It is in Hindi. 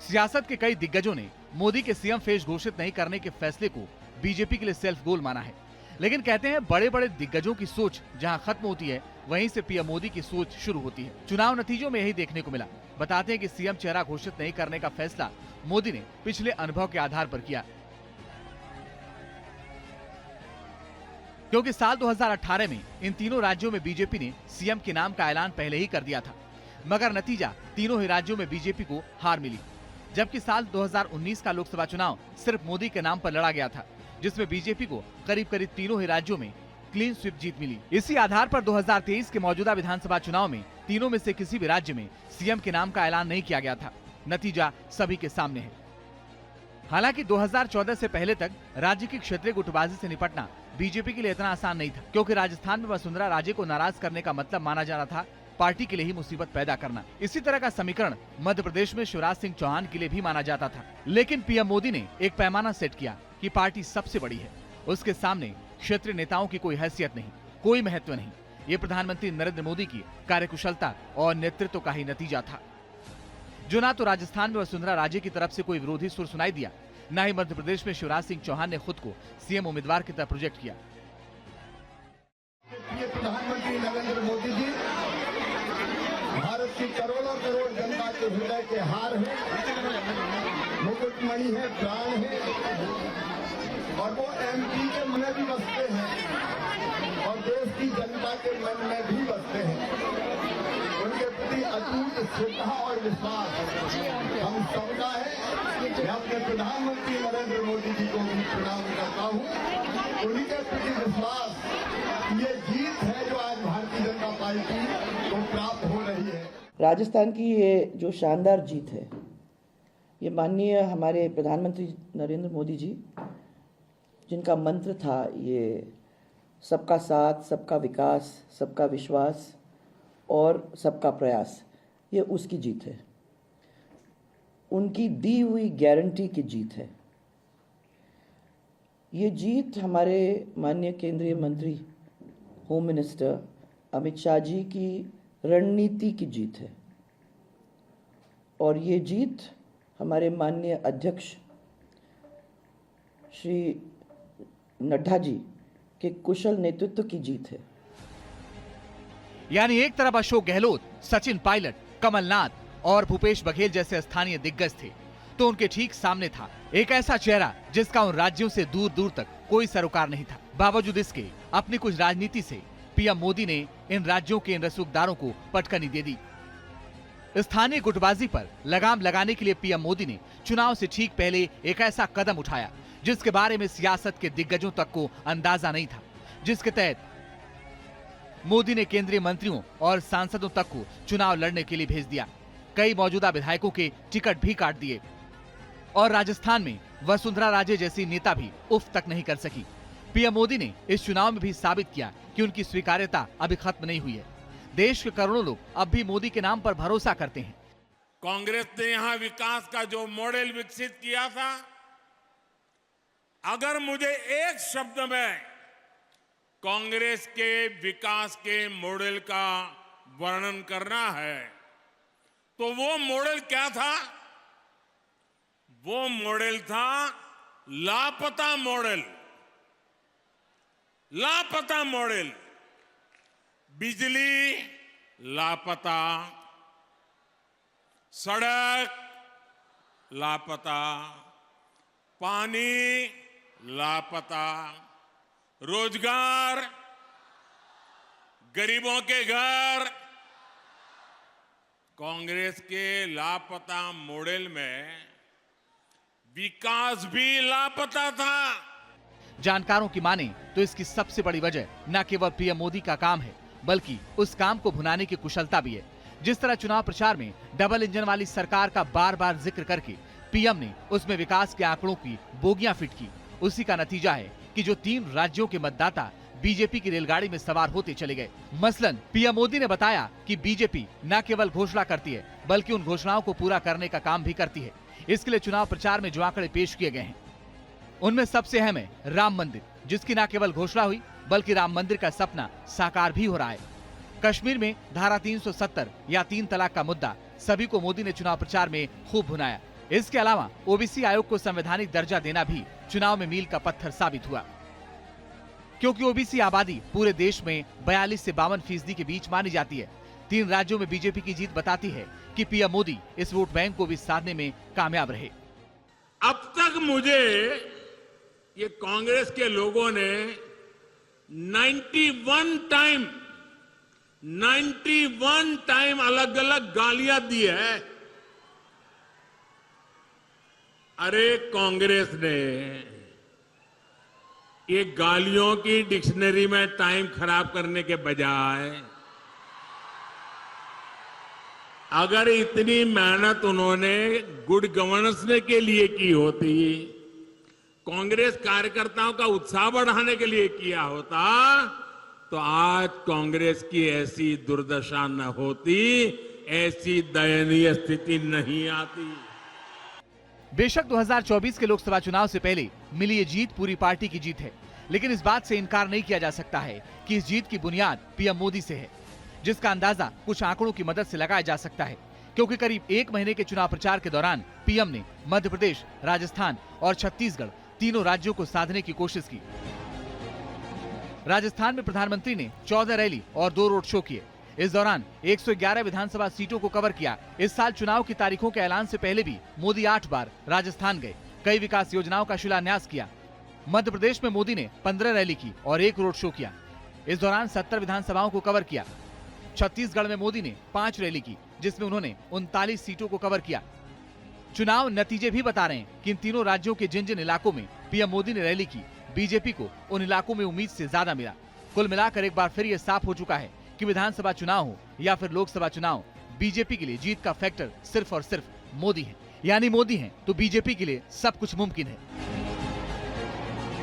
सियासत के कई दिग्गजों ने मोदी के सीएम फेज घोषित नहीं करने के फैसले को बीजेपी के लिए सेल्फ गोल माना है, लेकिन कहते हैं बड़े बड़े दिग्गजों की सोच जहां खत्म होती है वहीं से पीएम मोदी की सोच शुरू होती है। चुनाव नतीजों में यही देखने को मिला। बताते हैं कि सीएम चेहरा घोषित नहीं करने का फैसला मोदी ने पिछले अनुभव के आधार पर किया, क्योंकि साल 2018 में इन तीनों राज्यों में बीजेपी ने सीएम के नाम का ऐलान पहले ही कर दिया था, मगर नतीजा तीनों ही राज्यों में बीजेपी को हार मिली। जबकि साल 2019 का लोकसभा चुनाव सिर्फ मोदी के नाम पर लड़ा गया था, जिसमें बीजेपी को करीब करीब तीनों ही राज्यों में क्लीन स्वीप जीत मिली। इसी आधार पर 2023 के मौजूदा विधानसभा चुनाव में तीनों में से किसी भी राज्य में सीएम के नाम का ऐलान नहीं किया गया था। नतीजा सभी के सामने है। हालांकि 2014 से पहले तक राज्य की क्षेत्रीय गुटबाजी से निपटना बीजेपी के लिए इतना आसान नहीं था, क्योंकि राजस्थान में वसुंधरा राजे को नाराज करने का मतलब माना जा रहा था पार्टी के लिए ही मुसीबत पैदा करना। इसी तरह का समीकरण मध्य प्रदेश में शिवराज सिंह चौहान के लिए भी माना जाता था। लेकिन पीएम मोदी ने एक पैमाना सेट किया कि पार्टी सबसे बड़ी है, उसके सामने क्षेत्रीय नेताओं की कोई हैसियत नहीं, कोई महत्व नहीं। ये प्रधानमंत्री नरेंद्र मोदी की कार्यकुशलता और नेतृत्व का ही नतीजा था, जो ना तो राजस्थान में वसुंधरा राजे की तरफ से कोई विरोधी सुर सुनाई दिया, न ही मध्य प्रदेश में शिवराज सिंह चौहान ने खुद को सीएम उम्मीदवार की तरह प्रोजेक्ट किया। प्रधानमंत्री नरेंद्र मोदी जी भारत की करोड़ों करोड़ जनता के हृदय के हार है, मुकुटमणि है, प्राण है, और वो एमपी के मन में भी बसते हैं और देश की जनता के मन में भी बसते हैं। उनके प्रति अटूट श्रद्धा और विश्वास हम सबका है। मैं अपने प्रधानमंत्री नरेंद्र मोदी जी को भी प्रणाम करता हूँ। उन्हीं के प्रति विश्वास, ये जीत है जो आज भारतीय जनता पार्टी को प्राप्त हो रही है। राजस्थान की ये जो शानदार जीत है, ये माननीय हमारे प्रधानमंत्री नरेंद्र मोदी जी, जिनका मंत्र था ये सबका साथ, सबका विकास, सबका विश्वास और सबका प्रयास, ये उसकी जीत है। उनकी दी हुई गारंटी की जीत है। ये जीत हमारे माननीय केंद्रीय मंत्री होम मिनिस्टर अमित शाह जी की रणनीति की जीत है, और ये जीत हमारे माननीय अध्यक्ष श्री नड्डा जी के कुशल नेतृत्व की जीत है। यानी एक तरफ अशोक गहलोत, सचिन पायलट, कमलनाथ और भूपेश बघेल जैसे स्थानीय दिग्गज थे, तो उनके ठीक सामने था एक ऐसा चेहरा जिसका उन राज्यों से दूर दूर तक कोई सरोकार नहीं था। बावजूद इसके अपनी कुछ राजनीति से पीएम मोदी ने इन राज्यों के इन रसूखदारों को पटकनी दे दी। स्थानीय गुटबाजी पर लगाम लगाने के लिए पीएम मोदी ने चुनाव से ठीक पहले एक ऐसा कदम उठाया जिसके बारे में सियासत के दिग्गजों तक को अंदाजा नहीं था, जिसके तहत मोदी ने केंद्रीय मंत्रियों और सांसदों तक को चुनाव लड़ने के लिए भेज दिया। कई मौजूदा विधायकों के टिकट भी काट दिए, और राजस्थान में वसुंधरा राजे जैसी नेता भी उफ तक नहीं कर सकी। पीएम मोदी ने इस चुनाव में भी साबित किया कि उनकी स्वीकार्यता अभी खत्म नहीं हुई है। देश के करोड़ों लोग अब भी मोदी के नाम पर भरोसा करते हैं। कांग्रेस ने यहां विकास का जो मॉडल विकसित किया था, अगर मुझे एक शब्द में कांग्रेस के विकास के मॉडल का वर्णन करना है, तो वो मॉडल क्या था? वो मॉडल था लापता मॉडल। लापता मॉडल। बिजली लापता, सड़क लापता, पानी लापता, रोजगार, गरीबों के घर। कांग्रेस के लापता मॉडल में विकास भी लापता था। जानकारों की माने तो इसकी सबसे बड़ी वजह न केवल पीएम मोदी का काम है, बल्कि उस काम को भुनाने की कुशलता भी है। जिस तरह चुनाव प्रचार में डबल इंजन वाली सरकार का बार बार जिक्र करके पीएम ने उसमें विकास के आंकड़ों की बोगियां फिट की, उसी का नतीजा है कि जो 3 राज्यों के मतदाता बीजेपी की रेलगाड़ी में सवार होते चले गए। मसलन पीएम मोदी ने बताया कि बीजेपी न केवल घोषणा करती है, बल्कि उन घोषणाओं को पूरा करने का काम भी करती है। इसके लिए चुनाव प्रचार में जो आंकड़े पेश किए गए हैं, उनमें सबसे अहम है राम मंदिर, जिसकी न केवल घोषणा हुई, बल्कि राम मंदिर का सपना साकार भी हो रहा है। कश्मीर में धारा 370 या 3 तलाक का मुद्दा सभी को मोदी ने चुनाव प्रचार में खूब भुनाया। इसके अलावा ओबीसी आयोग को संवैधानिक दर्जा देना भी चुनाव में मील का पत्थर साबित हुआ, क्योंकि ओबीसी आबादी पूरे देश में 42 से 52% के बीच मानी जाती है। 3 राज्यों में बीजेपी की जीत बताती है कि पीएम मोदी इस वोट बैंक को भी साधने में कामयाब रहे। अब तक मुझे ये कांग्रेस के लोगों ने 91 टाइम अलग अलग गालियां दी है। अरे कांग्रेस ने ये गालियों की डिक्शनरी में टाइम खराब करने के बजाय अगर इतनी मेहनत उन्होंने गुड गवर्नेंस के लिए की होती, कांग्रेस कार्यकर्ताओं का उत्साह बढ़ाने के लिए किया होता, तो आज कांग्रेस की ऐसी दुर्दशा न होती, ऐसी दयनीय स्थिति नहीं आती। बेशक 2024 के लोकसभा चुनाव से पहले मिली ये जीत पूरी पार्टी की जीत है, लेकिन इस बात से इनकार नहीं किया जा सकता है कि इस जीत की बुनियाद पीएम मोदी से है, जिसका अंदाजा कुछ आंकड़ों की मदद से लगाया जा सकता है। क्योंकि करीब 1 महीने के चुनाव प्रचार के दौरान पीएम ने मध्य प्रदेश, राजस्थान और छत्तीसगढ़ तीनों राज्यों को साधने की कोशिश की। राजस्थान में प्रधानमंत्री ने 14 रैली और 2 रोड शो किए। इस दौरान 111 विधानसभा सीटों को कवर किया। इस साल चुनाव की तारीखों के ऐलान से पहले भी मोदी 8 बार राजस्थान गए, कई विकास योजनाओं का शिलान्यास किया। मध्य प्रदेश में मोदी ने 15 रैली की और 1 रोड शो किया। इस दौरान 70 विधानसभाओं को कवर किया। छत्तीसगढ़ में मोदी ने 5 रैली की, जिसमें उन्होंने 39 सीटों को कवर किया। चुनाव नतीजे भी बता रहे हैं कि इन तीनों राज्यों के जिन जिन इलाकों में पीएम मोदी ने रैली की, बीजेपी को उन इलाकों में उम्मीद से ज्यादा मिला। कुल मिलाकर एक बार फिर ये साफ हो चुका है कि विधानसभा चुनाव हो या फिर लोकसभा चुनाव, बीजेपी के लिए जीत का फैक्टर सिर्फ और सिर्फ मोदी है। यानी मोदी हैं तो बीजेपी के लिए सब कुछ मुमकिन है।